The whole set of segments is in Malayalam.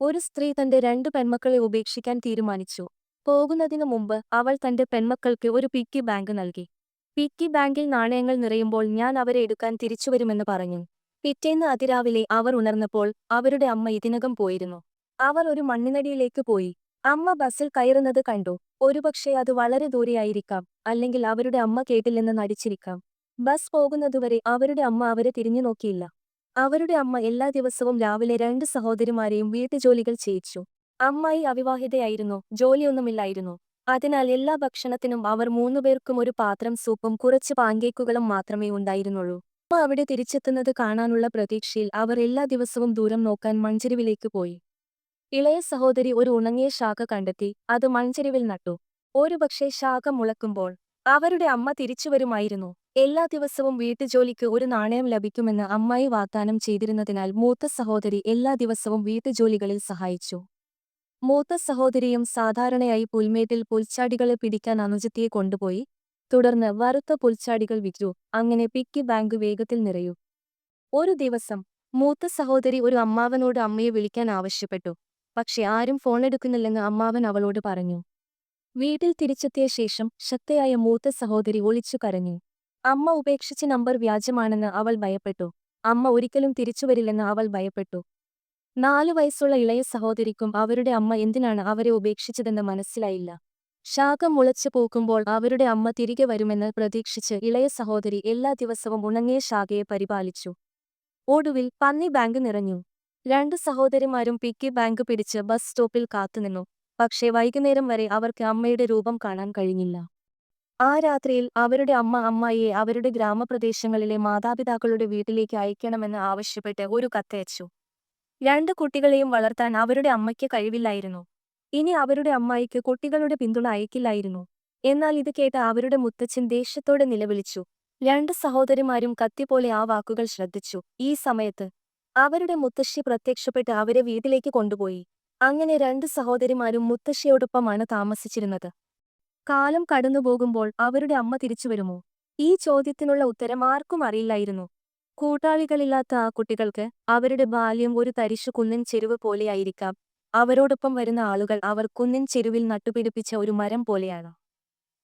ഒരു സ്ത്രീ തന്റെ 2 പെൺമക്കളെ ഉപേക്ഷിക്കാൻ തീരുമാനിച്ചു. പോകുന്നതിനു മുമ്പ് അവൾ തന്റെ പെൺമക്കൾക്ക് ഒരു പിഗ്ഗി ബാങ്ക് നൽകി. പിഗ്ഗി ബാങ്കിൽ നാണയങ്ങൾ നിറയുമ്പോൾ ഞാൻ അവരെ എടുക്കാൻ തിരിച്ചുവരുമെന്ന് പറഞ്ഞു. പിറ്റേന്ന് അതിരാവിലെ അവർ ഉണർന്നപ്പോൾ അവരുടെ അമ്മ ഇതിനകം പോയിരുന്നു. അവർ ഒരു മണ്ണിനടിയിലേക്ക് പോയി. അമ്മ ബസ്സിൽ കയറുന്നത് കണ്ടു. ഒരുപക്ഷേ അത് വളരെ ദൂരെയായിരിക്കാം, അല്ലെങ്കിൽ അവരുടെ അമ്മ കേട്ടില്ലെന്ന് നടിച്ചിരിക്കാം. ബസ് പോകുന്നതുവരെ അവരുടെ അമ്മ അവരെ തിരിഞ്ഞു നോക്കിയില്ല. അവരുടെ അമ്മ എല്ലാ ദിവസവും രാവിലെ 2 സഹോദരിമാരെയും വീട്ടുജോലികൾ ചെയ്യിച്ചു. അമ്മായി അവിവാഹിതയായിരുന്നു, ജോലിയൊന്നുമില്ലായിരുന്നു. അതിനാൽ എല്ലാ ഭക്ഷണത്തിനും അവർ 3 പേർക്കും ഒരു പാത്രം സൂപ്പും കുറച്ച് പാൻകേക്കുകളും മാത്രമേ ഉണ്ടായിരുന്നുള്ളൂ. അമ്മ അവിടെ തിരിച്ചെത്തുന്നത് കാണാനുള്ള പ്രതീക്ഷയിൽ അവർ എല്ലാ ദിവസവും ദൂരം നോക്കാൻ മൺചെരുവിലേക്ക് പോയി. ഇളയ സഹോദരി ഒരു ഉണങ്ങിയ ശാഖ കണ്ടെത്തി, അത് മൺചെരുവിൽ നട്ടു. ഒരുപക്ഷേ ശാഖ മുളക്കുമ്പോൾ അവരുടെ അമ്മ തിരിച്ചുവരുമായിരുന്നു. എല്ലാ ദിവസവും വീട്ടുജോലിക്ക് ഒരു നാണയം ലഭിക്കുമെന്ന് അമ്മായി വാഗ്ദാനം ചെയ്തിരുന്നതിനാൽ മൂത്ത സഹോദരി എല്ലാ ദിവസവും വീട്ടുജോലികളിൽ സഹായിച്ചു. മൂത്ത സഹോദരിയും സാധാരണയായി പുൽമേട്ടിൽ പുൽച്ചാടികളെ പിടിക്കാൻ അനുജത്തിയെ കൊണ്ടുപോയി. തുടർന്ന് വറുത്ത പുൽച്ചാടികൾ വിറ്റു. അങ്ങനെ പിഗ്ഗി ബാങ്ക് വേഗത്തിൽ നിറയൂ. ഒരു ദിവസം മൂത്ത സഹോദരി ഒരു അമ്മാവനോട് അമ്മയെ വിളിക്കാൻ ആവശ്യപ്പെട്ടു. പക്ഷെ ആരും ഫോണെടുക്കുന്നില്ലെന്ന് അമ്മാവൻ അവളോട് പറഞ്ഞു. വീട്ടിൽ തിരിച്ചെത്തിയ ശേഷം ശക്തയായ മൂത്ത സഹോദരി ഒളിച്ചു കരഞ്ഞു. അമ്മ ഉപേക്ഷിച്ച നമ്പർ വ്യാജമാണെന്ന് അവൾ ഭയപ്പെട്ടു. അമ്മ ഒരിക്കലും തിരിച്ചുവരില്ലെന്ന് അവൾ ഭയപ്പെട്ടു. 4 വയസ്സുള്ള ഇളയ സഹോദരിക്കും അവരുടെ അമ്മ എന്തിനാണ് അവരെ ഉപേക്ഷിച്ചതെന്ന് മനസ്സിലായില്ല. ശാഖ മുളച്ചു പൂക്കുമ്പോൾ അവരുടെ അമ്മ തിരികെ വരുമെന്ന് പ്രതീക്ഷിച്ച് ഇളയ സഹോദരി എല്ലാ ദിവസവും ഉണങ്ങിയ ശാഖയെ പരിപാലിച്ചു. ഒടുവിൽ പന്നി ബാങ്ക് നിറഞ്ഞു. 2 സഹോദരിമാരും പിഗ്ഗി ബാങ്ക് പിടിച്ച് ബസ് സ്റ്റോപ്പിൽ കാത്തുനിന്നു. പക്ഷേ വൈകുന്നേരം വരെ അവർക്ക് അമ്മയുടെ രൂപം കാണാൻ കഴിഞ്ഞില്ല. ആ രാത്രിയിൽ അവരുടെ അമ്മ അമ്മായിയെ അവരുടെ ഗ്രാമപ്രദേശങ്ങളിലെ മാതാപിതാക്കളുടെ വീട്ടിലേക്ക് അയക്കണമെന്ന് ആവശ്യപ്പെട്ട് ഒരു കത്തയച്ചു. 2 കുട്ടികളെയും വളർത്താൻ അവരുടെ അമ്മയ്ക്ക് കഴിവില്ലായിരുന്നു. ഇനി അവരുടെ അമ്മായിക്ക് കുട്ടികളുടെ പിന്തുണ അയക്കില്ലായിരുന്നു. എന്നാൽ ഇത് കേട്ട അവരുടെ മുത്തച്ഛൻ ദേഷ്യത്തോടെ നിലവിളിച്ചു. 2 സഹോദരിമാരും കത്തിപോലെ ആ വാക്കുകൾ ശ്രദ്ധിച്ചു. ഈ സമയത്ത് അവരുടെ മുത്തശ്ശി പ്രത്യക്ഷപ്പെട്ട് അവരെ വീട്ടിലേക്ക് കൊണ്ടുപോയി. അങ്ങനെ 2 സഹോദരിമാരും മുത്തശ്ശിയോടൊപ്പമാണ് താമസിച്ചിരുന്നത്. കാലം കടന്നുപോകുമ്പോൾ അവരുടെ അമ്മ തിരിച്ചുവരുമോ? ഈ ചോദ്യത്തിനുള്ള ഉത്തരം ആർക്കും അറിയില്ലായിരുന്നു. കൂട്ടാളികളില്ലാത്ത ആ കുട്ടികൾക്ക് അവരുടെ ബാല്യം ഒരു തരിശു കുന്നിൻ ചെരുവ് പോലെയായിരിക്കാം. അവരോടൊപ്പം വരുന്ന ആളുകൾ അവർ കുന്നിൻ ചെരുവിൽ നട്ടുപിടിപ്പിച്ച ഒരു മരം പോലെയാണ്.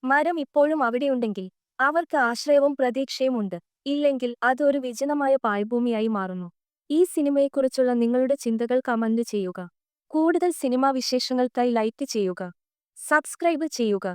മരം ഇപ്പോഴും അവിടെയുണ്ടെങ്കിൽ അവർക്ക് ആശ്രയവും പ്രതീക്ഷയും ഉണ്ട്. ഇല്ലെങ്കിൽ അത് ഒരു വിജനമായ പാഴ്ഭൂമിയായി മാറുന്നു. ഈ സിനിമയെക്കുറിച്ചുള്ള നിങ്ങളുടെ ചിന്തകൾ കമന്റ് ചെയ്യുക. കൂടുതൽ സിനിമാ വിശേഷങ്ങൾക്കായി ലൈക്ക് ചെയ്യുക. സബ്സ്ക്രൈബ് ചെയ്യുക.